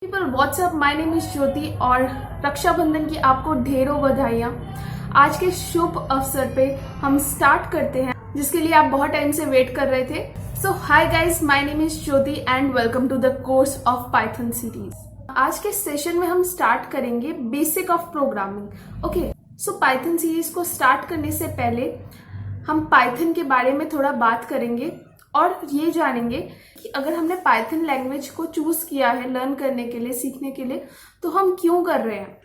People what's up, my name is Jyoti और रक्षाबंधन की आपको ढेरों बधाइयाँ। आज के शुभ अवसर पे हम स्टार्ट करते हैं जिसके लिए आप बहुत टाइम से वेट कर रहे थे। So hi guys, my name is Jyoti and welcome to the course of Python series. आज के सेशन में हम स्टार्ट करेंगे basic of programming. Okay, so Python series को स्टार्ट करने से पहले हम पाइथन के बारे में थोड़ा बात करेंगे और ये जानेंगे कि अगर हमने पाइथन लैंग्वेज को चूज किया है लर्न करने के लिए, सीखने के लिए, तो हम क्यों कर रहे हैं,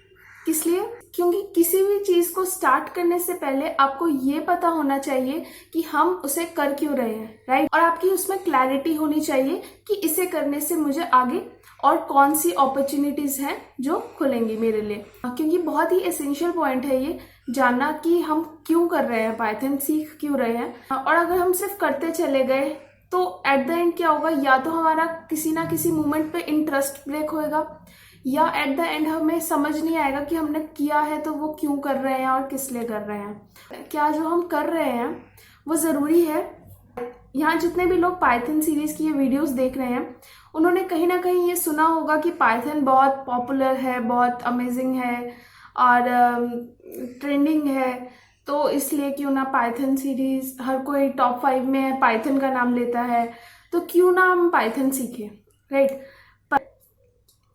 किस लिए। क्योंकि किसी भी चीज को स्टार्ट करने से पहले आपको ये पता होना चाहिए कि हम उसे कर क्यों रहे हैं, राइट। और आपकी उसमें क्लैरिटी होनी चाहिए कि इसे करने से मुझे आगे और कौन सी अपॉर्चुनिटीज हैं जो खुलेंगी मेरे लिए। क्योंकि बहुत ही एसेंशियल पॉइंट है ये जानना कि हम क्यों कर रहे हैं, पाइथन सीख क्यों रहे हैं। और अगर हम सिर्फ करते चले गए तो एट द एंड क्या होगा, या तो हमारा किसी ना किसी मोमेंट पे इंटरेस्ट ब्रेक होएगा, या एट द एंड हमें समझ नहीं आएगा कि हमने किया है तो वो क्यों कर रहे हैं और किस लिए कर रहे हैं। क्या जो हम कर रहे हैं वो ज़रूरी है। यहाँ जितने भी लोग पाइथन सीरीज की ये वीडियोस देख रहे हैं उन्होंने कहीं ना कहीं ये सुना होगा कि पाइथन बहुत पॉपुलर है, बहुत अमेजिंग है और ट्रेंडिंग है, तो इसलिए क्यों ना पाइथन सीरीज, हर कोई टॉप 5 में पाइथन का नाम लेता है, तो क्यों ना हम पाइथन सीखें, राइट।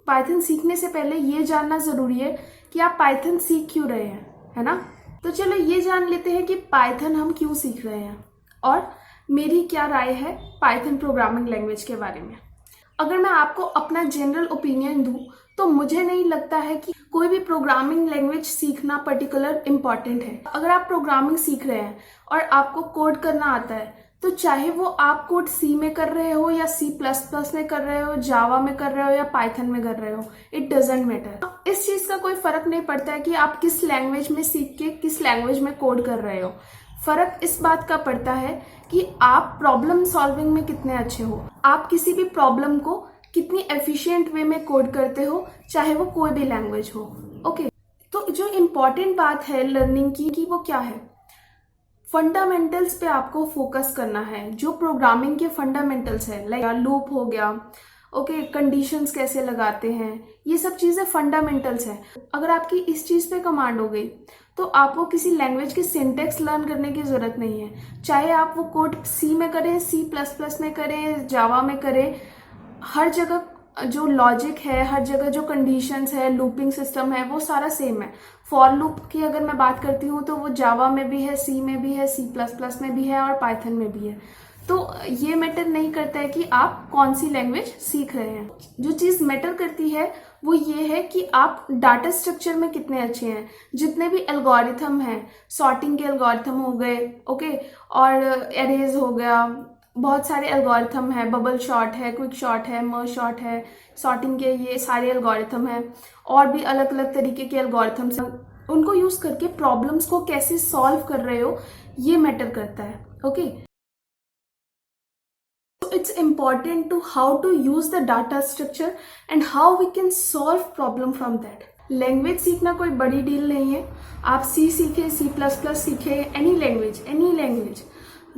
पाइथन सीखने से पहले ये जानना ज़रूरी है कि आप पाइथन सीख क्यों रहे हैं, है ना। तो चलो ये जान लेते हैं कि पाइथन हम क्यों सीख रहे हैं और मेरी क्या राय है पाइथन प्रोग्रामिंग लैंग्वेज के बारे में। अगर मैं आपको अपना जनरल ओपिनियन दूं तो मुझे नहीं लगता है कि कोई भी प्रोग्रामिंग लैंग्वेज सीखना पर्टिकुलर इम्पॉर्टेंट है। अगर आप प्रोग्रामिंग सीख रहे हैं और आपको कोड करना आता है तो चाहे वो आप कोड सी में कर रहे हो या C++ में कर रहे हो, जावा में कर रहे हो या पाइथन में कर रहे हो, इट डजेंट मैटर। इस चीज़ का कोई फर्क नहीं पड़ता है कि आप किस लैंग्वेज में सीख के किस लैंग्वेज में कोड कर रहे हो। फर्क इस बात का पड़ता है कि आप प्रॉब्लम सॉल्विंग में कितने अच्छे हो, आप किसी भी प्रॉब्लम को कितनी एफिशिएंट वे में कोड करते हो, चाहे वो कोई भी लैंग्वेज हो। ओके, तो जो इम्पॉर्टेंट बात है लर्निंग की वो क्या है, फंडामेंटल्स पे आपको फोकस करना है। जो प्रोग्रामिंग के फंडामेंटल्स है, लाइक लूप हो गया, ओके, कंडीशंस कैसे लगाते हैं, ये सब चीज़ें फंडामेंटल्स है। अगर आपकी इस चीज़ पे कमांड हो गई तो आपको किसी लैंग्वेज की सिंटेक्स लर्न करने की ज़रूरत नहीं है। चाहे आप वो कोड सी में करें, C++ में करें, जावा में करें, हर जगह जो लॉजिक है, हर जगह जो कंडीशंस है, लूपिंग सिस्टम है, वो सारा सेम है। फॉर लूप की अगर मैं बात करती हूँ तो वो जावा में भी है, सी में भी है, C++ में भी है और पाइथन में भी है। तो ये मैटर नहीं करता है कि आप कौन सी लैंग्वेज सीख रहे हैं। जो चीज़ मैटर करती है वो ये है कि आप डाटा स्ट्रक्चर में कितने अच्छे हैं। जितने भी एल्गोरिथम हैं, सॉर्टिंग के एल्गोरिथम हो गए, ओके, और एरेज हो गया, बहुत सारे एल्गोरिथम है, बबल शॉर्ट है, क्विक शॉर्ट है, मर्ज शॉर्ट है, सॉर्टिंग के ये सारे एल्गोरिथम हैं और भी अलग अलग तरीके के एल्गोरिथम्स हैं। उनको यूज़ करके प्रॉब्लम्स को कैसे सॉल्व कर रहे हो ये मैटर करता है। Okay, it's important to how to use the data structure and how we can solve problem from that. Language सीखना कोई बड़ी डील नहीं है। आप C सीखे, C++ सीखे, एनी लैंग्वेज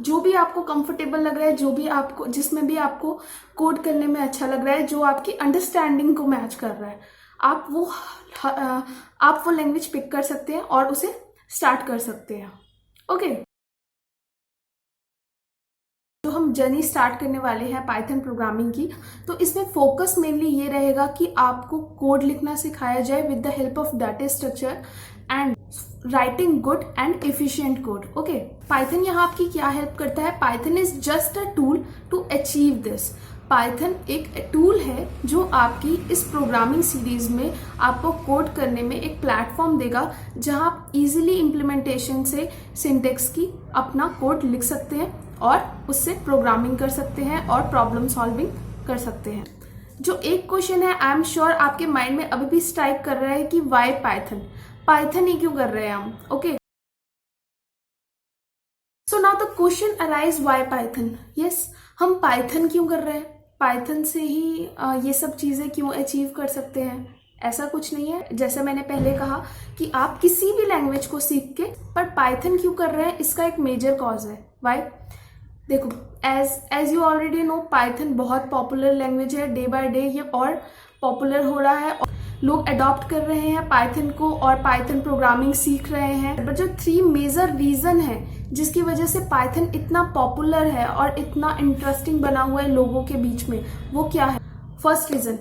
जो भी आपको कंफर्टेबल लग रहा है, जो भी आपको, जिसमें भी आपको कोड करने में अच्छा लग रहा है, जो आपकी अंडरस्टैंडिंग को मैच कर रहा है, आप वो लैंग्वेज पिक कर सकते हैं और उसे स्टार्ट कर सकते हैं। ओके, जो हम जर्नी स्टार्ट करने वाले हैं पाइथन प्रोग्रामिंग की, तो इसमें फोकस मेनली ये रहेगा कि आपको कोड लिखना सिखाया जाए with the help of data structure and writing good and efficient code. Okay, Python यहाँ आपकी क्या हेल्प करता है, Python is just a tool to achieve this. Python एक टूल है जो आपकी इस प्रोग्रामिंग सीरीज में आपको कोड करने में एक प्लेटफॉर्म देगा जहाँ आप इजीली इम्प्लीमेंटेशन से सिंटेक्स की अपना कोड लिख सकते हैं और उससे प्रोग्रामिंग कर सकते हैं और प्रॉब्लम सॉल्विंग कर सकते हैं। जो एक क्वेश्चन है, आई एम श्योर आपके माइंड में अभी भी स्ट्राइक कर रहा है कि वाई पाइथन ही क्यों कर रहे हैं हम। Okay, so now the question arise, why Python. Yes, हम पाइथन क्यों कर रहे हैं, पाइथन से ही ये सब चीज़ें क्यों अचीव कर सकते हैं, ऐसा कुछ नहीं है। जैसे मैंने पहले कहा कि आप किसी भी लैंग्वेज को सीख के पर पाइथन क्यों कर रहे हैं, इसका एक मेजर कॉज है। वाई, देखो, as you already know, Python बहुत पॉपुलर लैंग्वेज है डे बाय डे ये, और पॉपुलर हो रहा है और लोग अडॉप्ट कर रहे हैं पाइथन को और पाइथन प्रोग्रामिंग सीख रहे हैं। बट जो 3 मेजर रीज़न है जिसकी वजह से पाइथन इतना पॉपुलर है और इतना इंटरेस्टिंग बना हुआ है लोगों के बीच में, वो क्या है? First reason,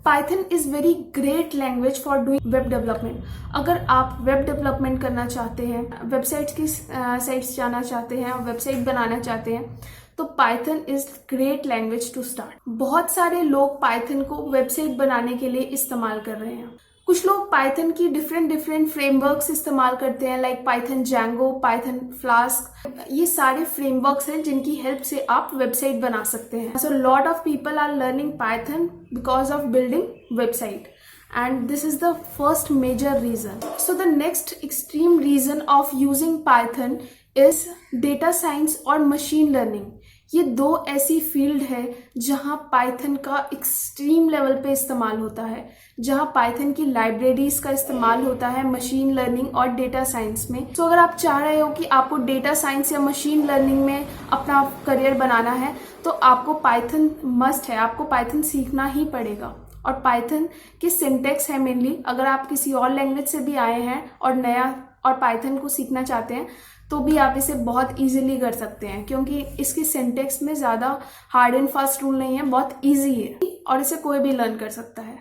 Python is very great language for doing web development. अगर आप वेब डेवलपमेंट करना चाहते हैं, वेबसाइट्स की साइट्स जाना चाहते हैं और वेबसाइट बनाना चाहते हैं, तो Python is great language to start. बहुत सारे लोग पाइथन को वेबसाइट बनाने के लिए इस्तेमाल कर रहे हैं। कुछ लोग पाइथन की डिफरेंट फ्रेमवर्क्स इस्तेमाल करते हैं, like Python Django, Python flask. ये सारे फ्रेमवर्क्स हैं जिनकी हेल्प से आप वेबसाइट बना सकते हैं। So lot of people are learning Python because of building website, and this is the first major reason. So the next extreme reason of using Python is data science और machine learning. ये 2 ऐसी field है जहाँ Python का extreme level पे इस्तेमाल होता है, जहाँ पाइथन की लाइब्रेरीज का इस्तेमाल होता है मशीन लर्निंग और डेटा साइंस में। तो अगर आप चाह रहे हो कि आपको डेटा साइंस या मशीन लर्निंग में अपना करियर बनाना है, तो आपको पाइथन मस्ट है, आपको पाइथन सीखना ही पड़ेगा। और पाइथन की सिंटेक्स है मेनली, अगर आप किसी और लैंग्वेज से भी आए हैं और नया और पाइथन को सीखना चाहते हैं तो भी आप इसे बहुत इजीली कर सकते हैं, क्योंकि इसकी सिंटेक्स में ज़्यादा हार्ड एंड फास्ट रूल नहीं है, बहुत इजी है और इसे कोई भी लर्न कर सकता है।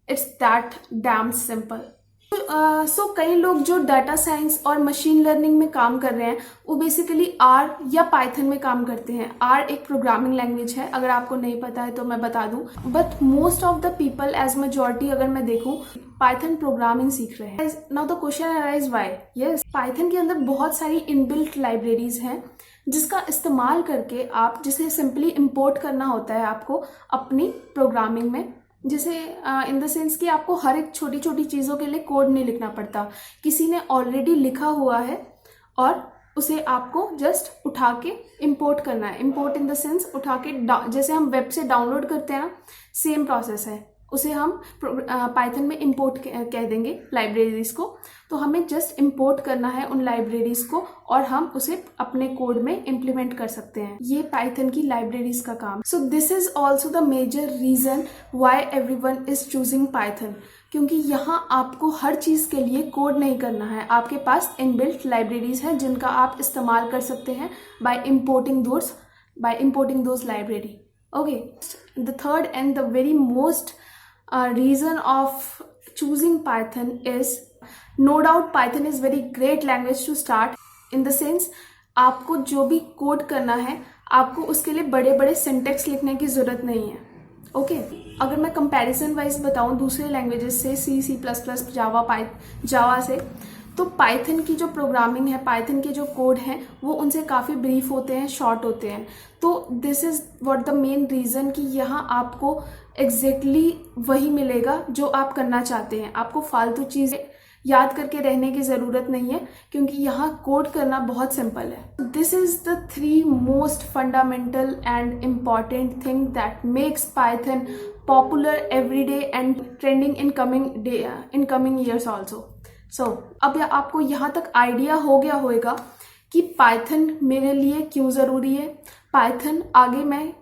It's that damn simple. So कई लोग जो डाटा साइंस और मशीन लर्निंग में काम कर रहे हैं वो बेसिकली आर या पाइथन में काम करते हैं। आर एक प्रोग्रामिंग लैंग्वेज है, अगर आपको नहीं पता है तो मैं बता दूं। But most of the people as majority अगर मैं देखूं पाइथन प्रोग्रामिंग सीख रहे हैं। Now the question arise why? Yes, Python के अंदर बहुत सारी इनबिल्ट लाइब्रेरीज हैं जिसका इस्तेमाल करके आप, जिसे सिंपली इम्पोर्ट करना होता है आपको अपनी प्रोग्रामिंग में, जिसे इन द सेंस कि आपको हर एक छोटी छोटी चीज़ों के लिए कोड नहीं लिखना पड़ता, किसी ने ऑलरेडी लिखा हुआ है और उसे आपको जस्ट उठा के इंपोर्ट करना है। इंपोर्ट इन द सेंस उठा के, जैसे हम वेब से डाउनलोड करते हैं ना, सेम प्रोसेस है। उसे हम पाइथन में इंपोर्ट कह देंगे लाइब्रेरीज को। तो हमें जस्ट इंपोर्ट करना है उन लाइब्रेरीज को और हम उसे अपने कोड में इम्प्लीमेंट कर सकते हैं। ये पाइथन की लाइब्रेरीज का काम। So this is also the major reason why everyone is choosing Python, क्योंकि यहाँ आपको हर चीज़ के लिए कोड नहीं करना है, आपके पास इनबिल्ट लाइब्रेरीज हैं जिनका आप इस्तेमाल कर सकते हैं by importing those library. Okay, the third and the very most reason of choosing Python is, no doubt Python is very great language to start, in the sense आपको जो भी कोड करना है आपको उसके लिए बड़े बड़े सिंटेक्स लिखने की ज़रूरत नहीं है। ओके, अगर मैं कंपैरिजन वाइज बताऊँ दूसरे लैंग्वेजेस से, C++, जावा से, तो पाइथन की जो प्रोग्रामिंग है, पाइथन के जो कोड हैं वो उनसे काफ़ी ब्रीफ होते हैं, शॉर्ट होते हैं। तो this is what the main reason कि यहाँ आपको एग्जैक्टली वही मिलेगा जो आप करना चाहते हैं। आपको फालतू चीज़ें याद करके रहने की ज़रूरत नहीं है, क्योंकि यहाँ कोड करना बहुत सिंपल है। This is the 3 most fundamental and important thing that makes Python popular every day and trending in coming years also. So अब आपको यहाँ तक आइडिया हो गया होगा कि पाइथन मेरे लिए क्यों ज़रूरी है। पाइथन आगे मैं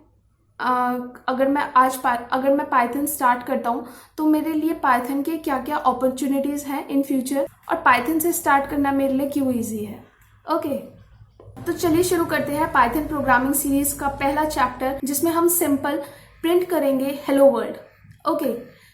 अगर मैं पाइथन स्टार्ट करता हूँ तो मेरे लिए पाइथन के क्या क्या अपॉर्चुनिटीज़ हैं इन फ्यूचर, और पाइथन से स्टार्ट करना मेरे लिए क्यों ईजी है। ओके, तो चलिए शुरू करते हैं पाइथन प्रोग्रामिंग सीरीज़ का पहला चैप्टर, जिसमें हम सिंपल प्रिंट करेंगे hello world. Okay,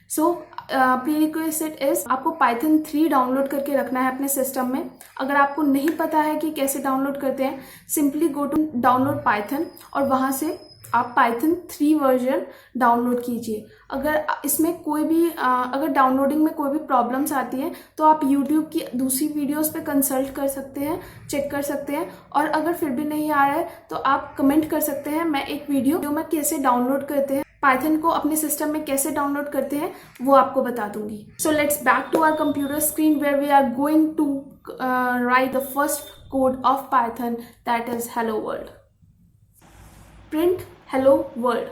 so prerequisite is आपको पाइथन 3 डाउनलोड करके रखना है अपने सिस्टम में। अगर आपको नहीं पता है कि कैसे डाउनलोड करते हैं, simply go to download Python और वहाँ से आप पाइथन 3 वर्जन डाउनलोड कीजिए। अगर इसमें कोई भी अगर डाउनलोडिंग में कोई भी प्रॉब्लम्स आती हैं तो आप यूट्यूब की दूसरी वीडियोस पे कंसल्ट कर सकते हैं, चेक कर सकते हैं, और अगर फिर भी नहीं आ रहा है तो आप कमेंट कर सकते हैं। मैं एक वीडियो में कैसे डाउनलोड करते हैं पाइथन को, अपने सिस्टम में कैसे डाउनलोड करते हैं, वो आपको बता दूंगी। So let's back to our computer screen where we are going to write the first code of Python, that is hello world. Print hello world.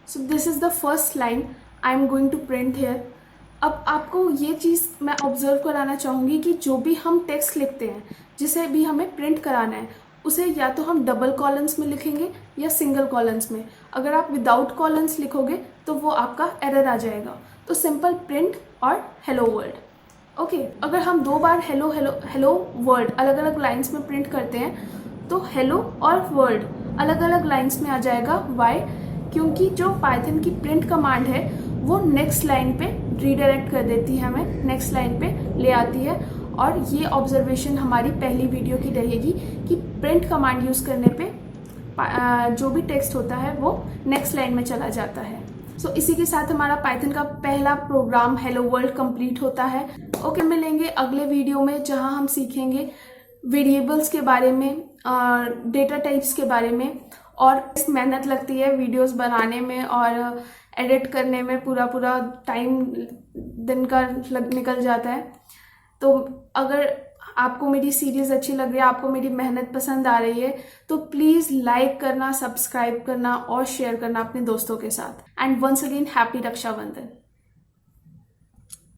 So this is the first line I am going to print here. अब आपको ये चीज़ मैं observe कराना चाहूँगी कि जो भी हम टेक्स्ट लिखते हैं, जिसे भी हमें प्रिंट कराना है, उसे या तो हम डबल कॉलम्स में लिखेंगे या सिंगल कॉलम्स में। अगर आप विदाउट कॉलम्स लिखोगे तो वो आपका एरर आ जाएगा। तो सिंपल प्रिंट और हेलो वर्ल्ड। ओके, अगर हम 2 बार हेलो हेलो हेलो वर्ल्ड अलग अलग लाइन्स में प्रिंट करते हैं तो हेलो और वर्ल्ड अलग अलग लाइन्स में आ जाएगा। वाई? क्योंकि जो पाइथन की प्रिंट कमांड है वो नेक्स्ट लाइन पे रीडायरेक्ट कर देती है, हमें नेक्स्ट लाइन पे ले आती है। और ये ऑब्जर्वेशन हमारी पहली वीडियो की रहेगी कि प्रिंट कमांड यूज़ करने पे जो भी टेक्स्ट होता है वो नेक्स्ट लाइन में चला जाता है। सो इसी के साथ हमारा पाइथन का पहला प्रोग्राम हेलो वर्ल्ड कंप्लीट होता है। ओके, मिलेंगे अगले वीडियो में जहां हम सीखेंगे वेरिएबल्स के बारे में, डेटा टाइप्स के बारे में। और मेहनत लगती है वीडियोस बनाने में और एडिट करने में, पूरा टाइम दिन का निकल जाता है। तो अगर आपको मेरी सीरीज़ अच्छी लग रही है, आपको मेरी मेहनत पसंद आ रही है, तो प्लीज़ लाइक करना, सब्सक्राइब करना और शेयर करना अपने दोस्तों के साथ। And once again happy Rakshabandhan.